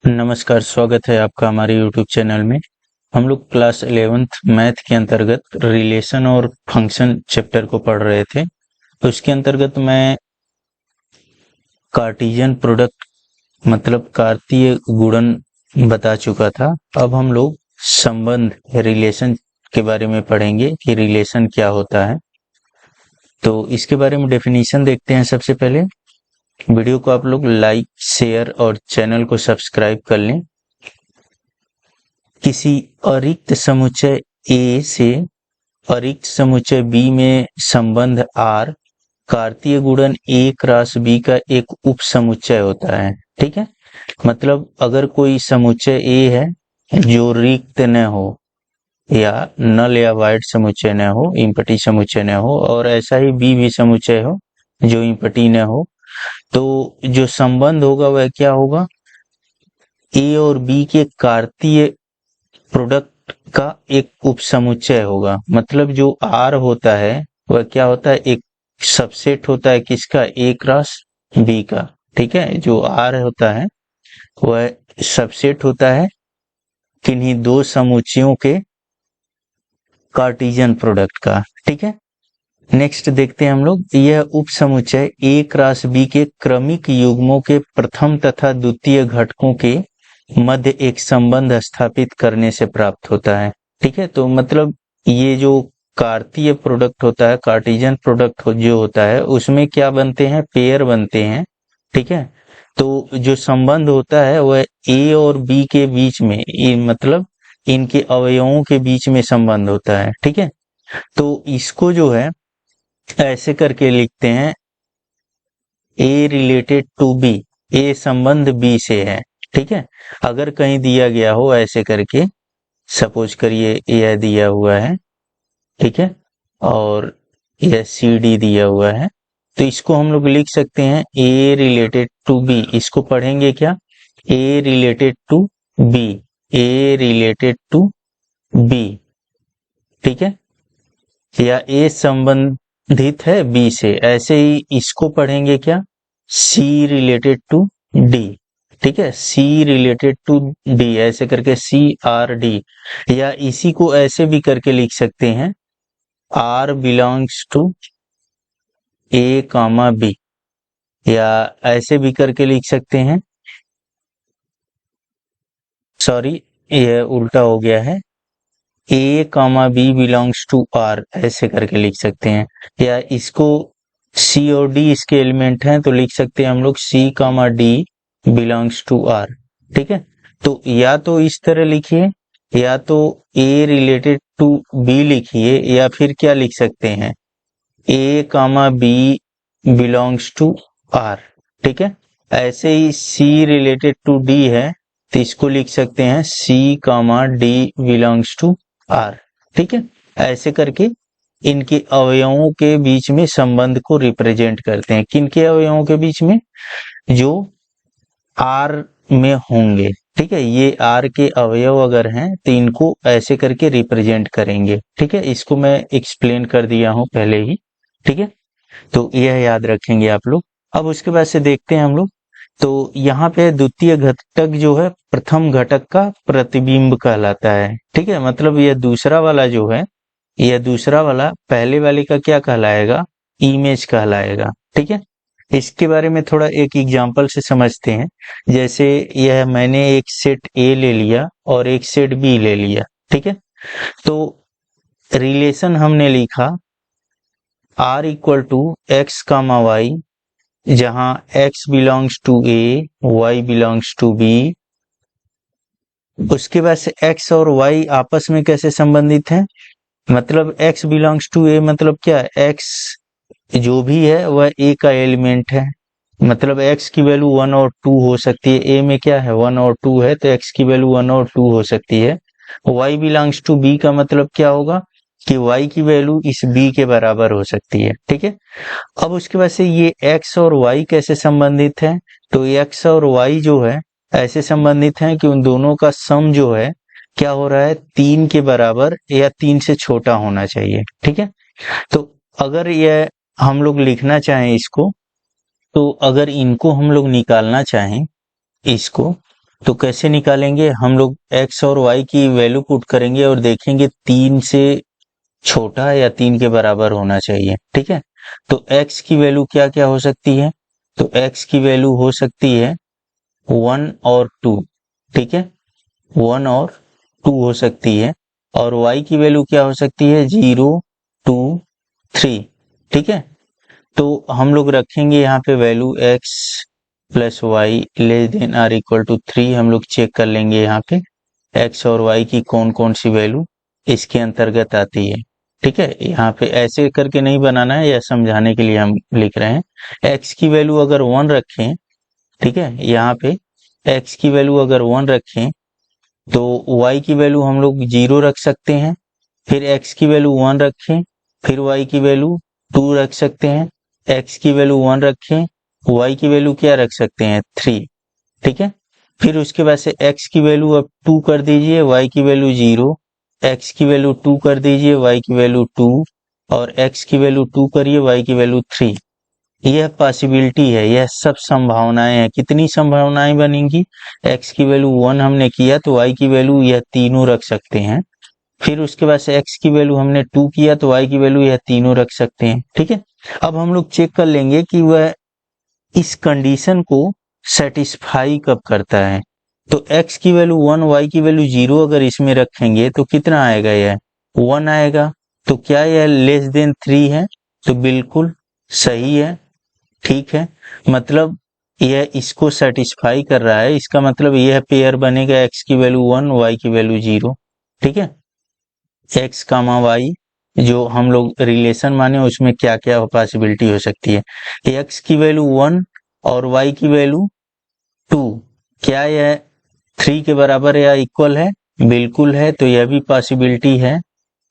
नमस्कार, स्वागत है आपका हमारे YouTube चैनल में। हम लोग क्लास 11th मैथ के अंतर्गत रिलेशन और फंक्शन चैप्टर को पढ़ रहे थे। तो इसके अंतर्गत मैं कार्टेशियन प्रोडक्ट मतलब कार्तीय गुणन बता चुका था। अब हम लोग संबंध रिलेशन के बारे में पढ़ेंगे कि रिलेशन क्या होता है। तो इसके बारे में डेफिनेशन देखते हैं। सबसे पहले वीडियो को आप लोग लाइक, शेयर और चैनल को सब्सक्राइब कर लें। किसी अरिक्त समुच्चय ए से अरिक्त समुच्चय बी में संबंध R कार्तीय गुणन A क्रॉस B का एक उप समुच्चय होता है। ठीक है, मतलब अगर कोई समुच्चय A है जो रिक्त न हो या नल या वाइड समुच्चय न हो, इम्पटी समुच्चय न हो, और ऐसा ही B भी समुच्चय हो जो इम्पटी न हो, तो जो संबंध होगा वह क्या होगा? A और B के कार्तीय प्रोडक्ट का एक उपसमुच्चय होगा। मतलब जो R होता है वह क्या होता है? एक सबसेट होता है किसका? A क्रॉस B का। ठीक है, जो R होता है वह सबसेट होता है किन्हीं दो समुच्चयों के कार्टेशियन प्रोडक्ट का। ठीक है, नेक्स्ट देखते हैं हम लोग। यह उप समुच्चय A क्रॉस B के क्रमिक युग्मों के प्रथम तथा द्वितीय घटकों के मध्य एक संबंध स्थापित करने से प्राप्त होता है। ठीक है, तो मतलब ये जो कार्तीय प्रोडक्ट होता है, कार्टेशियन प्रोडक्ट जो होता है, उसमें क्या बनते हैं? पेयर बनते हैं। ठीक है, तो जो संबंध होता है वह A और B के बीच में, मतलब इनके अवयवों के बीच में संबंध होता है। ठीक है, तो इसको जो है ऐसे करके लिखते हैं, A related to B, A संबंध B से है। ठीक है, अगर कहीं दिया गया हो ऐसे करके, सपोज करिए यह दिया हुआ है, ठीक है, और यह CD दिया हुआ है, तो इसको हम लोग लिख सकते हैं A रिलेटेड टू B। इसको पढ़ेंगे क्या? A related to B, A related to B। ठीक है, या A संबंधित है B से। ऐसे ही इसको पढ़ेंगे क्या? C related to D। ठीक है, C रिलेटेड टू D, ऐसे करके CRD। या इसी को ऐसे भी करके लिख सकते हैं, R belongs to A comma B, या ऐसे भी करके लिख सकते हैं, सॉरी यह उल्टा हो गया है, A comma B belongs to R, ऐसे करके लिख सकते हैं। या इसको C और D इसके एलिमेंट हैं, तो लिख सकते हैं हम लोग C comma D belongs to R। ठीक है, तो या तो इस तरह लिखिए, या तो A रिलेटेड टू B लिखिए, या फिर क्या लिख सकते हैं, A comma B belongs to R। ठीक है, ऐसे ही C रिलेटेड टू D है, तो इसको लिख सकते हैं C comma D belongs to R। ठीक है, ऐसे करके इनके अवयवों के बीच में संबंध को रिप्रेजेंट करते हैं। किनके अवयवों के बीच में? जो R में होंगे। ठीक है, ये R के अवयव अगर हैं तो इनको ऐसे करके रिप्रेजेंट करेंगे। ठीक है, इसको मैं एक्सप्लेन कर दिया हूं पहले ही। ठीक है, तो यह याद रखेंगे आप लोग। अब उसके बाद से देखते हैं हम लोग, तो यहाँ पे द्वितीय घटक जो है प्रथम घटक का प्रतिबिंब कहलाता है। ठीक है, मतलब यह दूसरा वाला जो है, यह दूसरा वाला पहले वाले का क्या कहलाएगा? इमेज कहलाएगा। ठीक है, इसके बारे में थोड़ा एक एग्जांपल से समझते हैं। जैसे यह मैंने एक सेट A ले लिया और एक सेट B ले लिया। ठीक है, तो रिलेशन हमने लिखा R equal to x comma y, जहां x belongs to A, y belongs to B। उसके बाद से x और y आपस में कैसे संबंधित हैं? मतलब x बिलोंग्स टू A मतलब क्या? x जो भी है वह A का एलिमेंट है। मतलब x की वैल्यू 1 और 2 हो सकती है। A में क्या है? 1 और 2 है, तो x की वैल्यू 1 और 2 हो सकती है। y बिलोंग्स टू B का मतलब क्या होगा कि y की वैल्यू इस B के बराबर हो सकती है। ठीक है, अब उसके बाद से ये x और y कैसे संबंधित है? तो x और y जो है ऐसे संबंधित हैं कि उन दोनों का सम जो है क्या हो रहा है? 3 के बराबर या 3 से छोटा होना चाहिए। ठीक है, तो अगर यह हम लोग लिखना चाहें इसको, तो अगर इनको हम लोग निकालना चाहें इसको, तो कैसे निकालेंगे, हम लोग x और y की वैल्यू पुट करेंगे और देखेंगे 3 से छोटा या 3 के बराबर होना चाहिए। ठीक है, तो x की वैल्यू क्या क्या हो सकती है, तो x की वैल्यू हो सकती है 1 और 2। ठीक है, 1 और 2 हो सकती है, और y की वैल्यू क्या हो सकती है 0, 2, 3। ठीक है, तो हम लोग रखेंगे यहाँ पे value x plus y less than R equal to 3। हम लोग चेक कर लेंगे यहाँ पे x और y की कौन कौन सी वैल्यू इसके अंतर्गत आती है। ठीक है, यहाँ पे ऐसे करके नहीं बनाना है, या समझाने के लिए हम लिख रहे हैं। x की वैल्यू अगर 1 रखें, ठीक है, यहाँ पे x की वैल्यू अगर 1 रखें तो y की वैल्यू हम लोग 0 रख सकते हैं, फिर x की वैल्यू 1 रखें, फिर y की वैल्यू 2 रख सकते हैं, x की वैल्यू 1 रखें, y की वैल्यू क्या रख सकते हैं 3। ठीक है, फिर उसके बाद से x की वैल्यू अब 2 कर दीजिए, y की वैल्यू 0, x की वैल्यू 2 कर दीजिए, y की वैल्यू 2, और x की वैल्यू 2 करिए, y की वैल्यू 3। यह पॉसिबिलिटी है, यह सब संभावनाएं हैं। कितनी संभावनाएं बनेंगी, x की वैल्यू 1 हमने किया तो y की वैल्यू यह तीनों रख सकते हैं, फिर उसके बाद से x की वैल्यू हमने 2 किया तो y की वैल्यू यह तीनों रख सकते हैं। ठीक है, अब हम लोग चेक कर लेंगे कि वह इस कंडीशन को सेटिस्फाई कब करता है। तो x की वैल्यू 1, y की वैल्यू 0 अगर इसमें रखेंगे तो कितना आएगा, यह 1 आएगा। तो क्या यह लेस देन 3 है, तो बिल्कुल सही है। ठीक है, मतलब यह इसको सेटिस्फाई कर रहा है, इसका मतलब यह पेयर बनेगा x की वैल्यू 1, y की वैल्यू 0। ठीक है, x कामा y जो हम लोग रिलेशन माने उसमें क्या क्या पॉसिबिलिटी हो सकती है, x की वैल्यू 1 और y की वैल्यू 2, क्या यह 3 के बराबर या इक्वल है, बिल्कुल है। तो यह भी पॉसिबिलिटी है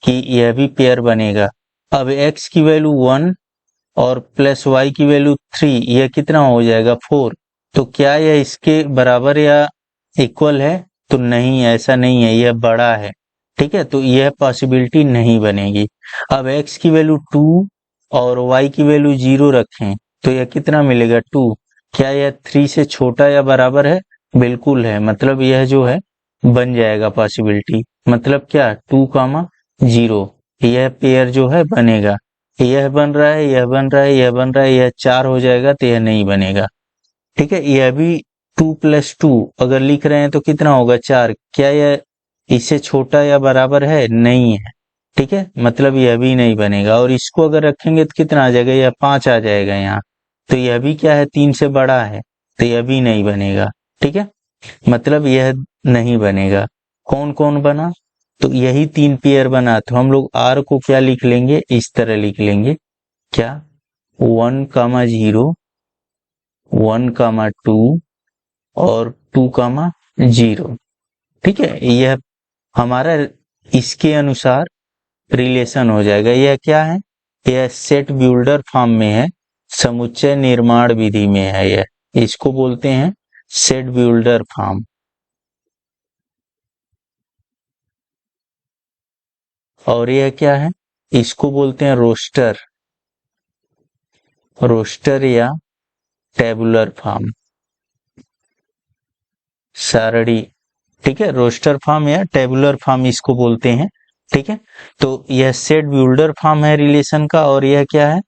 कि यह भी पेयर बनेगा। अब x की वैल्यू 1 और प्लस y की वैल्यू 3, यह कितना हो जाएगा 4। तो क्या यह इसके बराबर या इक्वल है, तो नहीं, ऐसा नहीं है, यह बड़ा है। ठीक है, तो यह पॉसिबिलिटी नहीं बनेगी। अब x की वैल्यू 2 और y की वैल्यू 0 रखें तो यह कितना मिलेगा 2। क्या यह 3 से छोटा या बराबर है, बिल्कुल है, मतलब यह जो है बन जाएगा पॉसिबिलिटी। मतलब क्या 2 कामा 0, यह पेयर जो है बनेगा। यह बन रहा है, यह बन रहा है, यह बन रहा है, यह 4 हो जाएगा तो यह नहीं बनेगा। ठीक है, यह भी 2 प्लस 2 अगर लिख रहे हैं तो कितना होगा 4। क्या यह इससे छोटा या बराबर है, नहीं है। ठीक है, मतलब यह भी नहीं बनेगा। और इसको अगर रखेंगे तो कितना आ जाएगा, यह 5 आ जाएगा यहाँ। तो यह भी क्या है 3 से बड़ा है, तो यह भी नहीं बनेगा। ठीक है, मतलब यह नहीं बनेगा। कौन कौन बना, तो यही 3 पेयर बना। तो हम लोग r को क्या लिख लेंगे, इस तरह लिख लेंगे, क्या 1 कामा 0, 1 कामा 2 और 2 कामा 0। ठीक है, यह हमारा इसके अनुसार रिलेशन हो जाएगा। यह क्या है, यह सेट ब्यूल्डर फॉर्म में है, समुच्चय निर्माण विधि में है। यह इसको बोलते हैं सेट ब्यूल्डर फॉर्म। और यह क्या है, इसको बोलते हैं रोस्टर, रोस्टर या टेबुलर फॉर्म, सारणी। ठीक है, रोस्टर फॉर्म या टेबुलर फॉर्म इसको बोलते हैं। ठीक है, तो यह सेट ब्यूल्डर फॉर्म है रिलेशन का, और यह क्या है,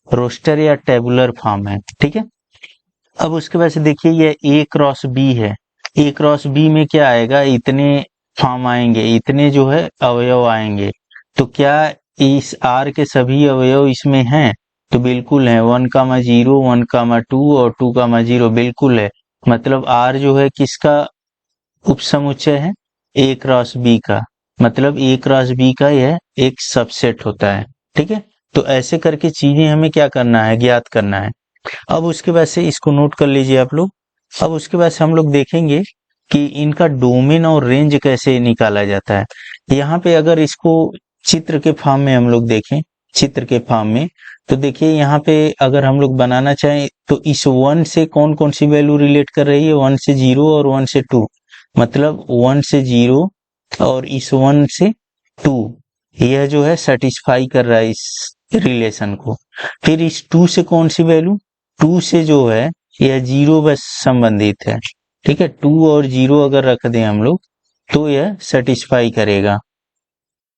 रोस्टर या टेबुलर फॉर्म है। ठीक है, अब उसके बाद से देखिए यह A क्रॉस B है। A क्रॉस B में क्या आएगा, इतने फॉर्म आएंगे, इतने जो है अवयव आएंगे। तो क्या इस R के सभी अवयव इसमें हैं, तो बिल्कुल है। 1 कामा 0, 1 कामा 2 और 2 कामा 0 बिल्कुल है। मतलब R जो है किसका उपसमुच्चय है, A क्रॉस B का। मतलब A क्रॉस B का यह एक सबसेट होता है। ठीक है, तो ऐसे करके चीजें हमें क्या करना है, ज्ञात करना है। अब उसके बाद से इसको नोट कर लीजिए आप लोग। अब उसके बाद से हम लोग देखेंगे कि इनका डोमेन और रेंज कैसे निकाला जाता है। यहाँ पे अगर इसको चित्र के फॉर्म में हम लोग देखें, चित्र के फॉर्म में, तो देखिए यहाँ पे अगर हम लोग बनाना चाहें तो इस 1 से कौन कौन सी वैल्यू रिलेट कर रही है, 1 से 0 और 1 से 2। मतलब 1 से 0 और इस 1 से 2, यह जो है सेटिस्फाई कर रहा है इस रिलेशन को। फिर इस 2 से कौन सी वैल्यू, 2 से जो है यह 0 बस संबंधित है। ठीक है, 2 और 0 अगर रख दें हम लोग तो यह सेटिस्फाई करेगा।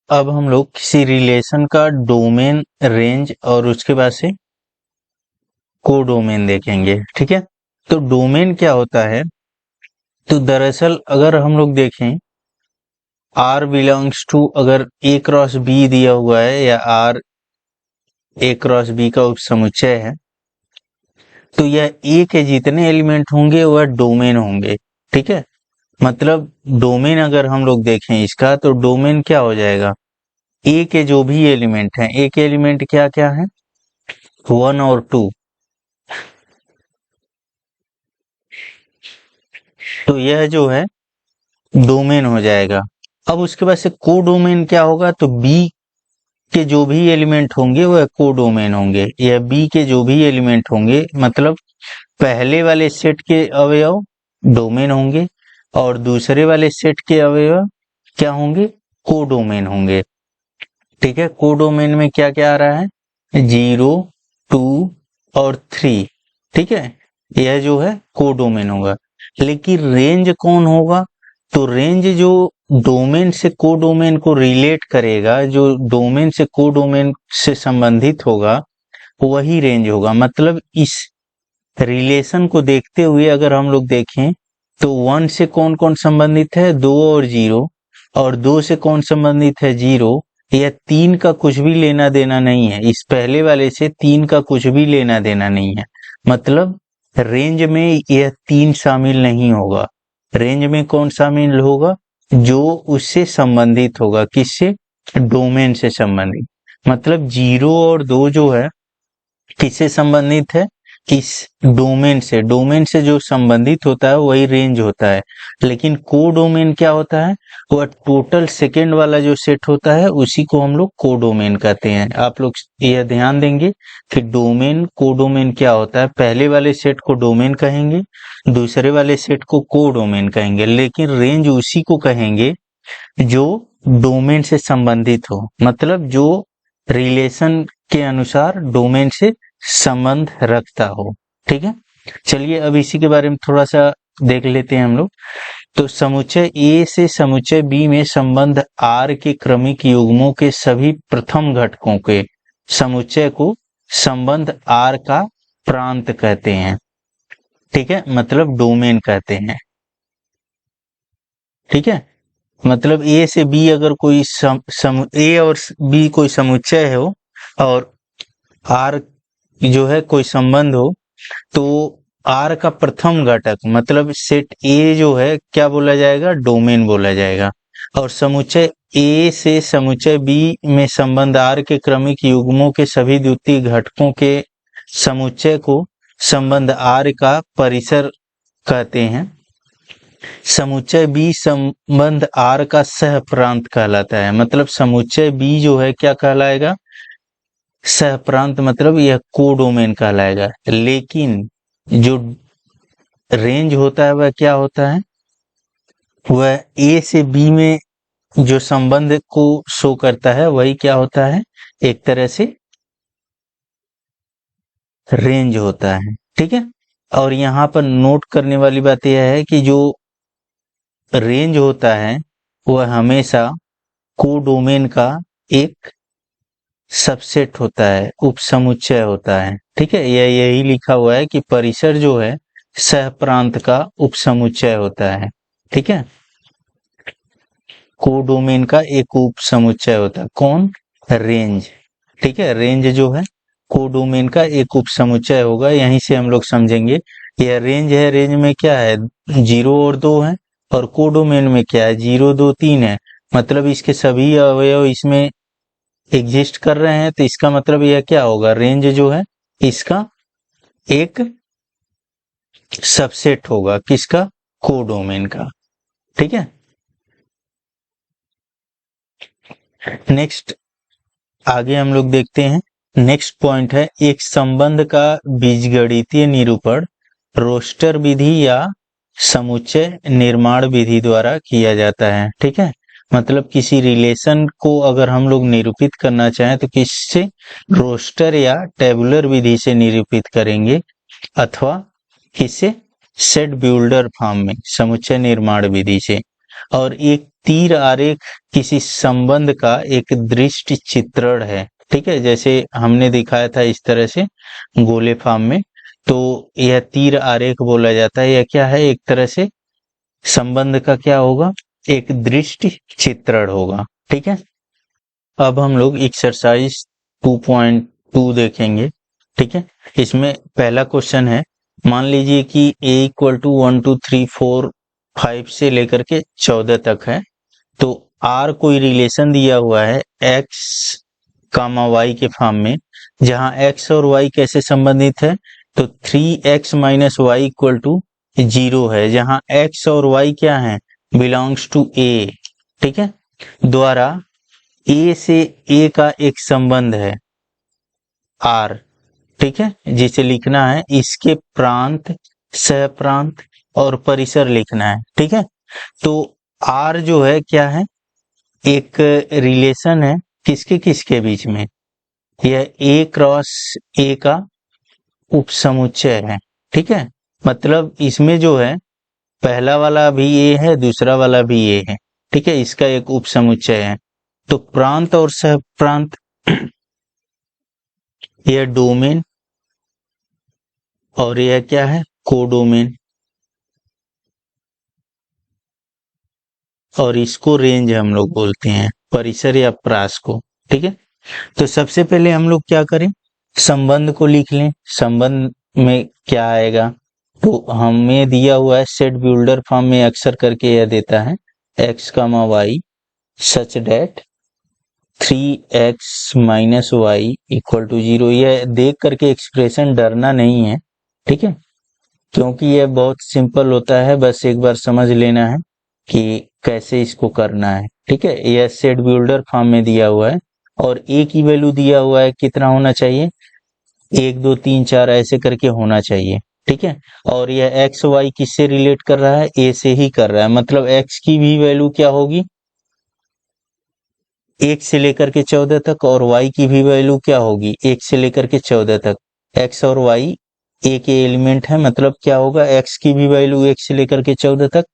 अब हम लोग किसी रिलेशन का डोमेन, रेंज और उसके बाद से कोडोमेन देखेंगे। ठीक है, तो डोमेन क्या होता है, तो दरअसल अगर हम लोग देखें R बिलोंग्स टू, अगर A क्रॉस B दिया हुआ है या R A क्रॉस B का उपसमुच्चय है, तो यह A के जितने एलिमेंट होंगे वह डोमेन होंगे। ठीक है, मतलब डोमेन अगर हम लोग देखें इसका, तो डोमेन क्या हो जाएगा, A के जो भी एलिमेंट हैं, A के एलिमेंट क्या क्या है, 1 और 2, तो यह जो है डोमेन हो जाएगा। अब उसके बाद से कोडोमेन क्या होगा, तो B के जो भी एलिमेंट होंगे वह कोडोमेन होंगे, या B के जो भी एलिमेंट होंगे, मतलब पहले वाले सेट के अवयव डोमेन होंगे और दूसरे वाले सेट के अवयव क्या होंगे, कोडोमेन होंगे। ठीक है, कोडोमेन में क्या क्या आ रहा है, 0, 2 और 3। ठीक है, यह जो है कोडोमेन होगा। लेकिन रेंज कौन होगा, तो रेंज जो डोमेन से कोडोमेन को रिलेट करेगा, जो डोमेन से कोडोमेन से संबंधित होगा, वही रेंज होगा। मतलब इस रिलेशन को देखते हुए अगर हम लोग देखें तो 1 से कौन कौन संबंधित है, 2 और 0, और 2 से कौन संबंधित है, 0। यह 3 का कुछ भी लेना देना नहीं है, इस पहले वाले से 3 का कुछ भी लेना देना नहीं है। मतलब रेंज में यह 3 शामिल नहीं होगा। रेंज में कौन शामिल होगा, जो उससे संबंधित होगा, किससे, डोमेन से संबंधित। मतलब 0 और 2 जो है किससे संबंधित है, इस डोमेन से जो संबंधित होता है वही रेंज होता है। लेकिन कोडोमेन क्या होता है, वह टोटल सेकेंड वाला जो सेट होता है उसी को हम लोग कोडोमेन कहते हैं। आप लोग यह ध्यान देंगे कि डोमेन कोडोमेन क्या होता है, पहले वाले सेट को डोमेन कहेंगे, दूसरे वाले सेट को कोडोमेन कहेंगे, लेकिन रेंज उसी को कहेंगे जो डोमेन से संबंधित हो, मतलब जो रिलेशन के अनुसार डोमेन से संबंध रखता हो। ठीक है, चलिए अब इसी के बारे में थोड़ा सा देख लेते हैं हम लोग। तो समुच्चय A से समुच्चय B में संबंध R के क्रमिक युग्मों के सभी प्रथम घटकों के समुच्चय को संबंध R का प्रांत कहते हैं। ठीक है, मतलब डोमेन कहते हैं। ठीक है, मतलब A से B अगर कोई A और B कोई समुच्चय हो और R जो है कोई संबंध हो, तो R का प्रथम घटक मतलब सेट A जो है क्या बोला जाएगा, डोमेन बोला जाएगा। और समुच्चय A से समुच्चय B में संबंध R के क्रमिक युग्मों के सभी द्वितीय घटकों के समुच्चय को संबंध R का परिसर कहते हैं। समुच्चय B संबंध R का सह प्रांत कहलाता है। मतलब समुच्चय B जो है क्या कहलाएगा, सह प्रांत, मतलब यह कोडोमेन कहलाएगा। लेकिन जो रेंज होता है वह क्या होता है, वह A से B में जो संबंध को शो करता है वही क्या होता है, एक तरह से रेंज होता है। ठीक है, और यहाँ पर नोट करने वाली बात यह है कि जो रेंज होता है वह हमेशा कोडोमेन का एक सबसेट होता है, उपसमुच्चय होता है। ठीक है, यही लिखा हुआ है कि परिसर जो है सह प्रांत का उपसमुच्चय होता है। ठीक है, कोडोमेन का एक उपसमुच्चय होता है, कौन, रेंज। ठीक है, रेंज जो है कोडोमेन का एक उपसमुच्चय होगा। यहीं से हम लोग समझेंगे यह रेंज है, रेंज में क्या है, 0 और 2 है, और कोडोमेन में क्या है, 0, 2, 3 है। मतलब इसके सभी अवयव इसमें एग्जिस्ट कर रहे हैं, तो इसका मतलब यह क्या होगा, रेंज जो है इसका एक सबसेट होगा, किसका, कोडोमेन का। ठीक है, नेक्स्ट आगे हम लोग देखते हैं। नेक्स्ट पॉइंट है, एक संबंध का बीजगणितीय निरूपण रोस्टर विधि या समुच्चय निर्माण विधि द्वारा किया जाता है। ठीक है, मतलब किसी रिलेशन को अगर हम लोग निरूपित करना चाहें तो किससे, रोस्टर या टेबुलर विधि से निरूपित करेंगे, अथवा किससे, सेट ब्यूल्डर फॉर्म में समुच्चय निर्माण विधि से, और एक तीर आरेख किसी संबंध का एक दृष्टि चित्रण है। ठीक है, जैसे हमने दिखाया था इस तरह से गोले फॉर्म में, तो यह तीर आरेख बोला जाता है। यह क्या है, एक तरह से संबंध का क्या होगा, एक दृष्टि चित्रण होगा। ठीक है, अब हम लोग एक्सरसाइज 2.2 देखेंगे। ठीक है, इसमें पहला क्वेश्चन है, मान लीजिए कि a इक्वल टू 1 2 3 4 5 से लेकर के 14 तक है, तो r कोई रिलेशन दिया हुआ है x कामा y के फॉर्म में, जहां x और y कैसे संबंधित है, तो 3x minus y equal to 0 है, जहां x और y क्या है, बिलोंग्स टू a। ठीक है, द्वारा a से a का एक संबंध है r। ठीक है, जिसे लिखना है, इसके प्रांत, सह प्रांत और परिसर लिखना है। ठीक है, तो r जो है क्या है, एक रिलेशन है किसके किसके बीच में, यह a क्रॉस a का उपसमुच्चय है। ठीक है, मतलब इसमें जो है पहला वाला भी a है, दूसरा वाला भी a है। ठीक है, इसका एक उपसमुच्चय है। तो प्रांत और सह प्रांत, यह डोमेन और यह क्या है, कोडोमेन, और इसको रेंज हम लोग बोलते हैं, परिसर या प्रास को। ठीक है, तो सबसे पहले हम लोग क्या करें, संबंध को लिख लें। संबंध में क्या आएगा, तो हमें दिया हुआ है सेट ब्यूल्डर फॉर्म में अक्सर करके यह देता है x comma y such that 3x minus y equal to 0। यह देख करके एक्सप्रेशन डरना नहीं है। ठीक है, क्योंकि यह बहुत सिंपल होता है, बस एक बार समझ लेना है कि कैसे इसको करना है। ठीक है, यह सेट ब्यूल्डर फॉर्म में दिया हुआ है और a की वैल्यू दिया हुआ है, कितना होना चाहिए, 1 2 3 4 ऐसे करके होना चाहिए। ठीक है, और यह x y किससे रिलेट कर रहा है, a से ही कर रहा है, मतलब x की भी वैल्यू क्या होगी, 1 से लेकर के 14 तक, और y की भी वैल्यू क्या होगी, 1 से लेकर के 14 तक। x और y a के एलिमेंट है, मतलब क्या होगा, x की भी वैल्यू 1 से लेकर के 14 तक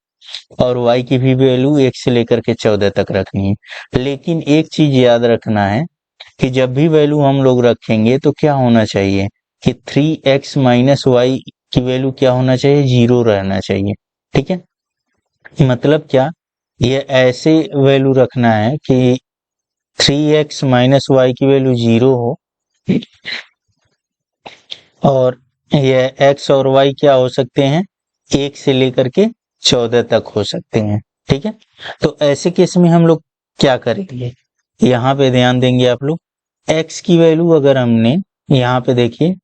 और y की भी वैल्यू 1 से लेकर के 14 तक रखनी है। लेकिन एक चीज याद रखना है कि जब भी वैल्यू हम लोग रखेंगे तो क्या होना चाहिए कि 3x माइनस वाई की वैल्यू क्या होना चाहिए, 0 रहना चाहिए। ठीक है, मतलब क्या, ये ऐसे वैल्यू रखना है कि 3x माइनस वाई की वैल्यू 0 हो और यह x और y क्या हो सकते हैं, 1 से लेकर के 14 तक हो सकते हैं। ठीक है, तो ऐसे केस में हम लोग क्या करेंगे, यहाँ पे ध्यान देंगे आप लोग, x की वैल्यू अगर हमने यहाँ पे देखिए,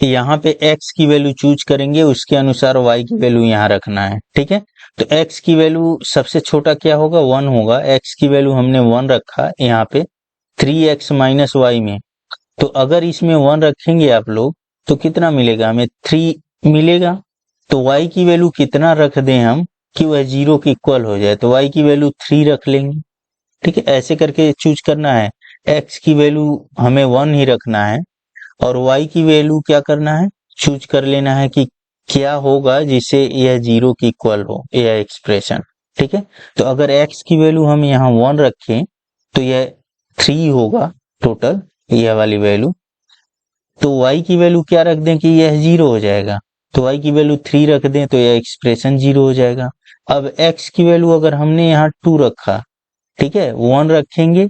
यहाँ पे x की वैल्यू चूज करेंगे, उसके अनुसार y की वैल्यू यहाँ रखना है। ठीक है, तो x की वैल्यू सबसे छोटा क्या होगा, 1 होगा। x की वैल्यू हमने 1 रखा यहाँ पे 3x माइनस वाई में, तो अगर इसमें 1 रखेंगे आप लोग तो कितना मिलेगा हमें, 3 मिलेगा। तो y की वैल्यू कितना रख दें हम कि वह 0 के इक्वल हो जाए, तो y की वैल्यू 3 रख लेंगे। ठीक है, ऐसे करके चूज करना है। x की वैल्यू हमें 1 ही रखना है और y की वैल्यू क्या करना है, चूज कर लेना है कि क्या होगा जिससे यह 0 के इक्वल हो यह एक्सप्रेशन। ठीक है, तो अगर x की वैल्यू हम यहाँ 1 रखें तो यह 3 होगा टोटल, यह वाली वैल्यू। तो y की वैल्यू क्या रख दें कि यह 0 हो जाएगा, तो y की वैल्यू 3 रख दें तो यह एक्सप्रेशन 0 हो जाएगा। अब x की वैल्यू अगर हमने यहाँ 2 रखा, ठीक है, 1 रखेंगे,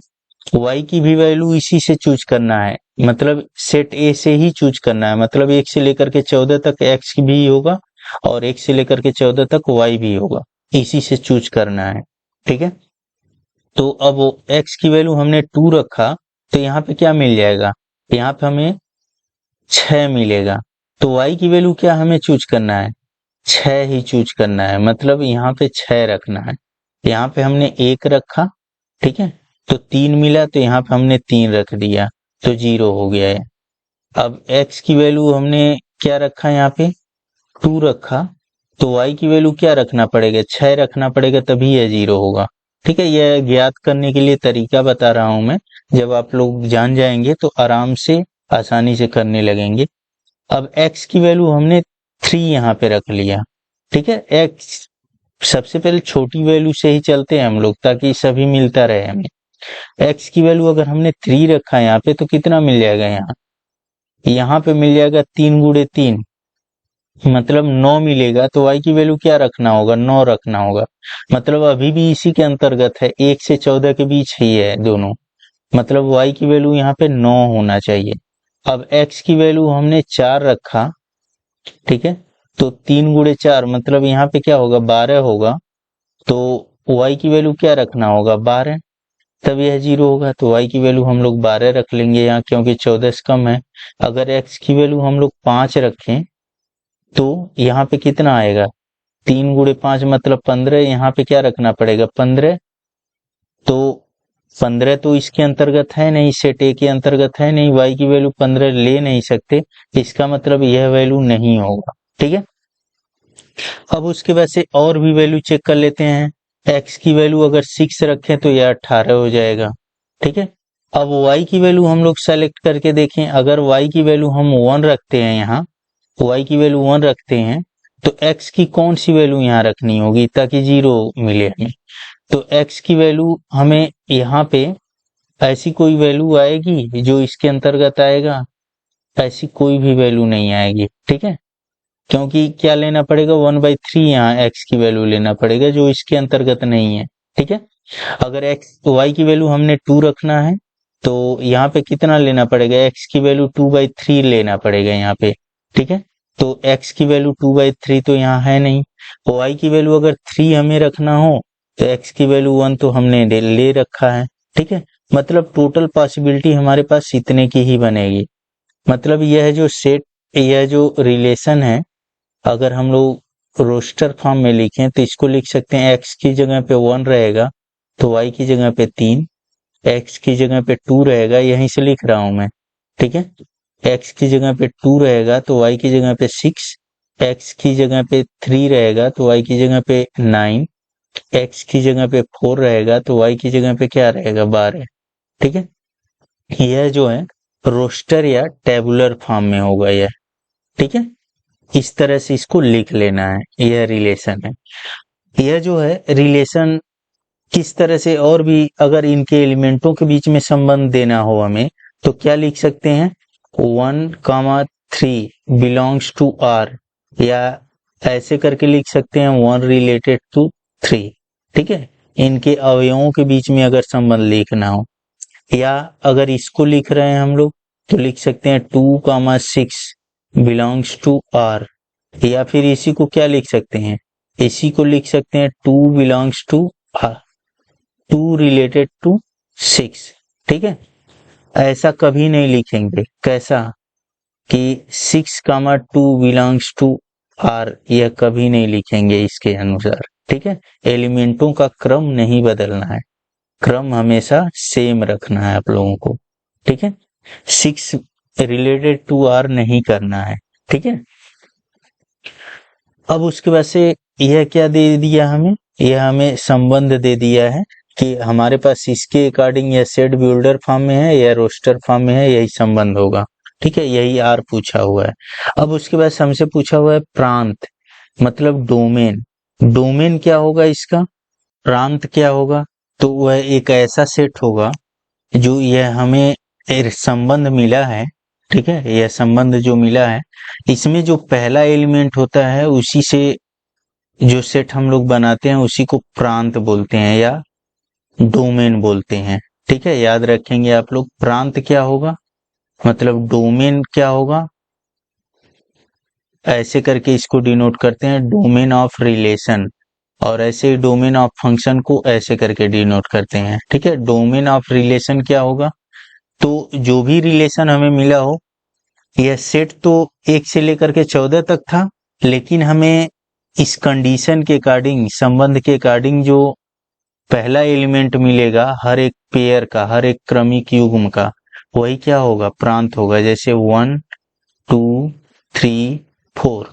y की भी वैल्यू इसी से चूज करना है, मतलब सेट a से ही चूज करना है, मतलब 1 से लेकर के 14 तक x भी होगा और 1 से लेकर के 14 तक y भी होगा, इसी से चूज करना है। ठीक है, तो अब x की वैल्यू हमने 2 रखा तो यहाँ पे क्या मिल जाएगा, यहाँ पे हमें 6 मिलेगा। तो y की वैल्यू क्या हमें चूज करना है, 6 ही चूज करना है, मतलब यहाँ पे 6 रखना है। यहाँ पे हमने 1 रखा, ठीक है, तो 3 मिला, तो यहाँ पे हमने 3 रख दिया तो 0 हो गया है। अब x की वैल्यू हमने क्या रखा, यहाँ पे 2 रखा, तो y की वैल्यू क्या रखना पड़ेगा, 6 रखना पड़ेगा, तभी यह 0 होगा। ठीक है, यह ज्ञात करने के लिए तरीका बता रहा हूं मैं, जब आप लोग जान जाएंगे तो आराम से आसानी से करने लगेंगे। अब x की वैल्यू हमने 3 यहाँ पे रख लिया। ठीक है, एक्स सबसे पहले छोटी वैल्यू से ही चलते हैं हम लोग ताकि सभी मिलता रहे हमें। एक्स की वैल्यू अगर हमने 3 रखा है यहाँ पे तो कितना मिल जाएगा, यहाँ पे मिल जाएगा 3 गुणे 3 मतलब 9 मिलेगा। तो y की वैल्यू क्या रखना होगा, 9 रखना होगा। मतलब अभी भी इसी के अंतर्गत है, 1 से 14 के बीच ही है दोनों। मतलब y की वैल्यू यहाँ पे 9 होना चाहिए। अब x की वैल्यू हमने 4 रखा, ठीक है, तो 3 गुणे 4 मतलब यहाँ पे क्या होगा, 12 होगा। तो y की वैल्यू क्या रखना होगा, 12, तब यह 0 होगा। तो y की वैल्यू हम लोग 12 रख लेंगे यहाँ, क्योंकि 14 से कम है। अगर x की वैल्यू हम लोग 5 रखें तो यहाँ पे कितना आएगा, 3 गुणे 5 मतलब 15। यहाँ पे क्या रखना पड़ेगा, 15। तो 15 तो इसके अंतर्गत है नहीं, सेट ए के अंतर्गत है नहीं, y की वैल्यू 15 ले नहीं सकते, इसका मतलब यह वैल्यू नहीं होगा। ठीक है, अब उसके बाद से और भी वैल्यू चेक कर लेते हैं। x की वैल्यू अगर 6 रखें तो यह 18 हो जाएगा। ठीक है, अब y की वैल्यू हम लोग सेलेक्ट करके देखें। अगर y की वैल्यू हम 1 रखते हैं, यहाँ y की वैल्यू 1 रखते हैं तो x की कौन सी वैल्यू यहाँ रखनी होगी ताकि 0 मिले हमें। तो x की वैल्यू हमें यहाँ पे ऐसी कोई वैल्यू आएगी जो इसके अंतर्गत आएगा, ऐसी कोई भी वैल्यू नहीं आएगी। ठीक है, क्योंकि क्या लेना पड़ेगा, 1/3 यहाँ x की वैल्यू लेना पड़ेगा जो इसके अंतर्गत नहीं है। ठीक है, अगर y की वैल्यू हमने 2 रखना है तो यहाँ पे कितना लेना पड़ेगा, x की वैल्यू 2/3 लेना पड़ेगा यहाँ पे। ठीक है, तो x की वैल्यू 2/3 तो यहाँ है नहीं। y की वैल्यू अगर 3 हमें रखना हो तो x की वैल्यू 1 तो हमने ले रखा है। ठीक है, मतलब टोटल पॉसिबिलिटी हमारे पास इतने की ही बनेगी। मतलब यह जो सेट, यह जो रिलेशन है, अगर हम लोग रोस्टर फॉर्म में लिखें तो इसको लिख सकते हैं, x की जगह पे 1 रहेगा तो y की जगह पे 3, x की जगह पे 2 रहेगा, यहीं से लिख रहा हूं मैं। ठीक है, x की जगह पे 2 रहेगा तो y की जगह पे 6, x की जगह पे 3 रहेगा तो y की जगह पे 9, x की जगह पे 4 रहेगा तो y की जगह पे क्या रहेगा, 12। ठीक है, यह जो है रोस्टर या टेबुलर फॉर्म में होगा यह। ठीक है, इस तरह से इसको लिख लेना है, यह रिलेशन है। यह जो है रिलेशन किस तरह से, और भी अगर इनके एलिमेंटों के बीच में संबंध देना हो हमें तो क्या लिख सकते हैं, 1,3 बिलोंग्स टू R, या ऐसे करके लिख सकते हैं 1 रिलेटेड टू 3। ठीक है, इनके अवयवों के बीच में अगर संबंध लिखना हो, या अगर इसको लिख रहे हैं हम लोग तो लिख सकते हैं 2,6 बिलोंग्स टू R, या फिर इसी को क्या लिख सकते हैं, इसी को लिख सकते हैं 2 belongs to R, 2 related to 6। ठीक है, ऐसा कभी नहीं लिखेंगे, कैसा कि 6,2 बिलोंग्स टू R, यह कभी नहीं लिखेंगे इसके अनुसार। ठीक है, एलिमेंटों का क्रम नहीं बदलना है, क्रम हमेशा सेम रखना है आप लोगों को। ठीक है, 6 रिलेटेड टू R नहीं करना है। ठीक है, अब उसके बाद से यह क्या दे दिया हमें, यह हमें संबंध दे दिया है कि हमारे पास इसके अकॉर्डिंग यह सेट बिल्डर फॉर्म में है या रोस्टर फॉर्म में है, यही संबंध होगा। ठीक है, यही R पूछा हुआ है। अब उसके बाद हमसे पूछा हुआ है प्रांत, मतलब डोमेन। डोमेन क्या होगा इसका, प्रांत क्या होगा, तो वह एक ऐसा सेट होगा जो यह हमें एक संबंध मिला है। ठीक है, यह संबंध जो मिला है इसमें जो पहला एलिमेंट होता है उसी से जो सेट हम लोग बनाते हैं उसी को प्रांत बोलते हैं या डोमेन बोलते हैं। ठीक है, याद रखेंगे आप लोग, प्रांत क्या होगा मतलब डोमेन क्या होगा, ऐसे करके इसको डिनोट करते हैं डोमेन ऑफ रिलेशन, और ऐसे ही डोमेन ऑफ फंक्शन को ऐसे करके डिनोट करते हैं। ठीक है, डोमेन ऑफ रिलेशन क्या होगा, तो जो भी रिलेशन हमें मिला हो, यह सेट तो 1 से लेकर के 14 तक था, लेकिन हमें इस कंडीशन के अकॉर्डिंग, संबंध के अकॉर्डिंग जो पहला एलिमेंट मिलेगा हर एक पेयर का, हर एक क्रमिक युग्म का, वही क्या होगा, प्रांत होगा। जैसे 1 2 3 4,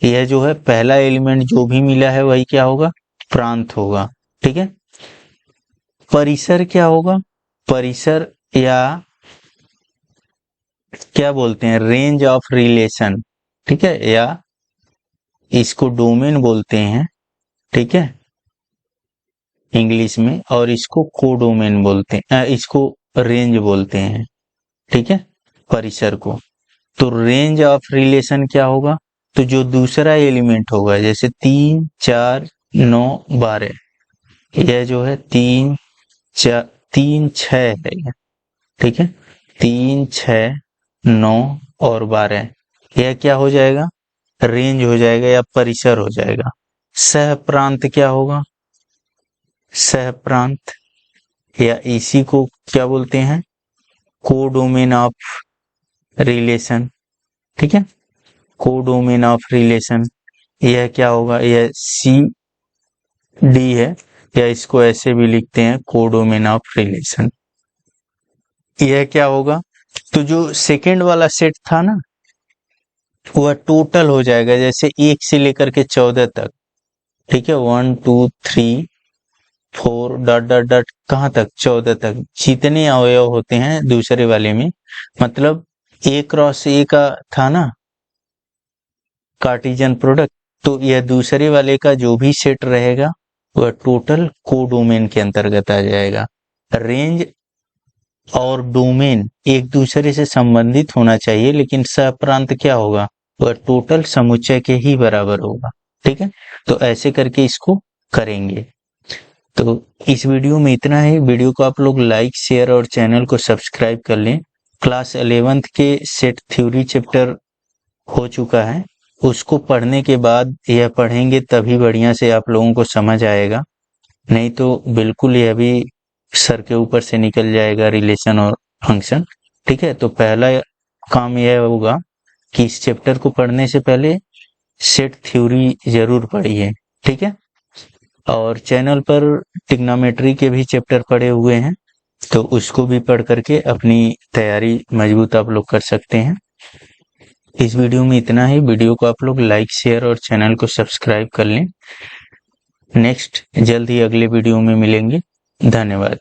यह जो है पहला एलिमेंट जो भी मिला है वही क्या होगा, प्रांत होगा। ठीक है, परिसर क्या होगा, परिसर या क्या बोलते हैं, रेंज ऑफ रिलेशन। ठीक है, या इसको डोमेन बोलते हैं, ठीक है, इंग्लिश में, और इसको कोडोमेन बोलते हैं, इसको रेंज बोलते हैं, ठीक है, परिसर को। तो रेंज ऑफ रिलेशन क्या होगा, तो जो दूसरा एलिमेंट होगा, जैसे 3, 4, 9, 12, यह जो है 3, 6 है, ठीक है, 3, 6, 9 और 12, यह क्या हो जाएगा, रेंज हो जाएगा या परिसर हो जाएगा। सह प्रांत क्या होगा, सह प्रांत, या इसी को क्या बोलते हैं, कोडोमेन ऑफ रिलेशन, ठीक है, कोडोमेन ऑफ रिलेशन। यह क्या होगा, यह सी डी है, या इसको ऐसे भी लिखते हैं कोडोमेन ऑफ रिलेशन। यह क्या होगा, तो जो सेकेंड वाला सेट था ना, वह टोटल हो जाएगा, जैसे 1 से लेकर के 14 तक, ठीक है, 1 2 3 4 डॉट डॉट डॉट कहाँ तक, 14 तक, जितने अवयव होते हैं दूसरे वाले में, मतलब A क्रॉस A का था ना कार्टेशियन प्रोडक्ट, तो यह दूसरे वाले का जो भी सेट रहेगा वह टोटल कोडोमेन के अंतर्गत आ जाएगा। रेंज और डोमेन एक दूसरे से संबंधित होना चाहिए, लेकिन सहप्रांत क्या होगा, वह टोटल समुच्चय के ही बराबर होगा, ठीक है। तो ऐसे करके इसको करेंगे। तो इस वीडियो में इतना है। वीडियो को आप लोग लाइक, शेयर और चैनल को सब्सक्राइब कर लें। क्लास 11th के सेट थ्योरी चैप्टर हो चुका है, उसको पढ़ने के बाद यह पढ़ेंगे तभी बढ़िया से आप लोगों को समझ आएगा, नहीं तो बिल्कुल यह भी सर के ऊपर से निकल जाएगा, रिलेशन और फंक्शन, ठीक है। तो पहला काम यह होगा कि इस चैप्टर को पढ़ने से पहले सेट थ्योरी जरूर पढ़िए, ठीक है। और चैनल पर ट्रिग्नोमेट्री के भी चैप्टर पढ़े हुए हैं, तो उसको भी पढ़ करके अपनी तैयारी मजबूत आप लोग कर सकते हैं। इस वीडियो में इतना ही। वीडियो को आप लोग लाइक, शेयर और चैनल को सब्सक्राइब कर लें। नेक्स्ट जल्द ही अगले वीडियो में मिलेंगे। धन्यवाद।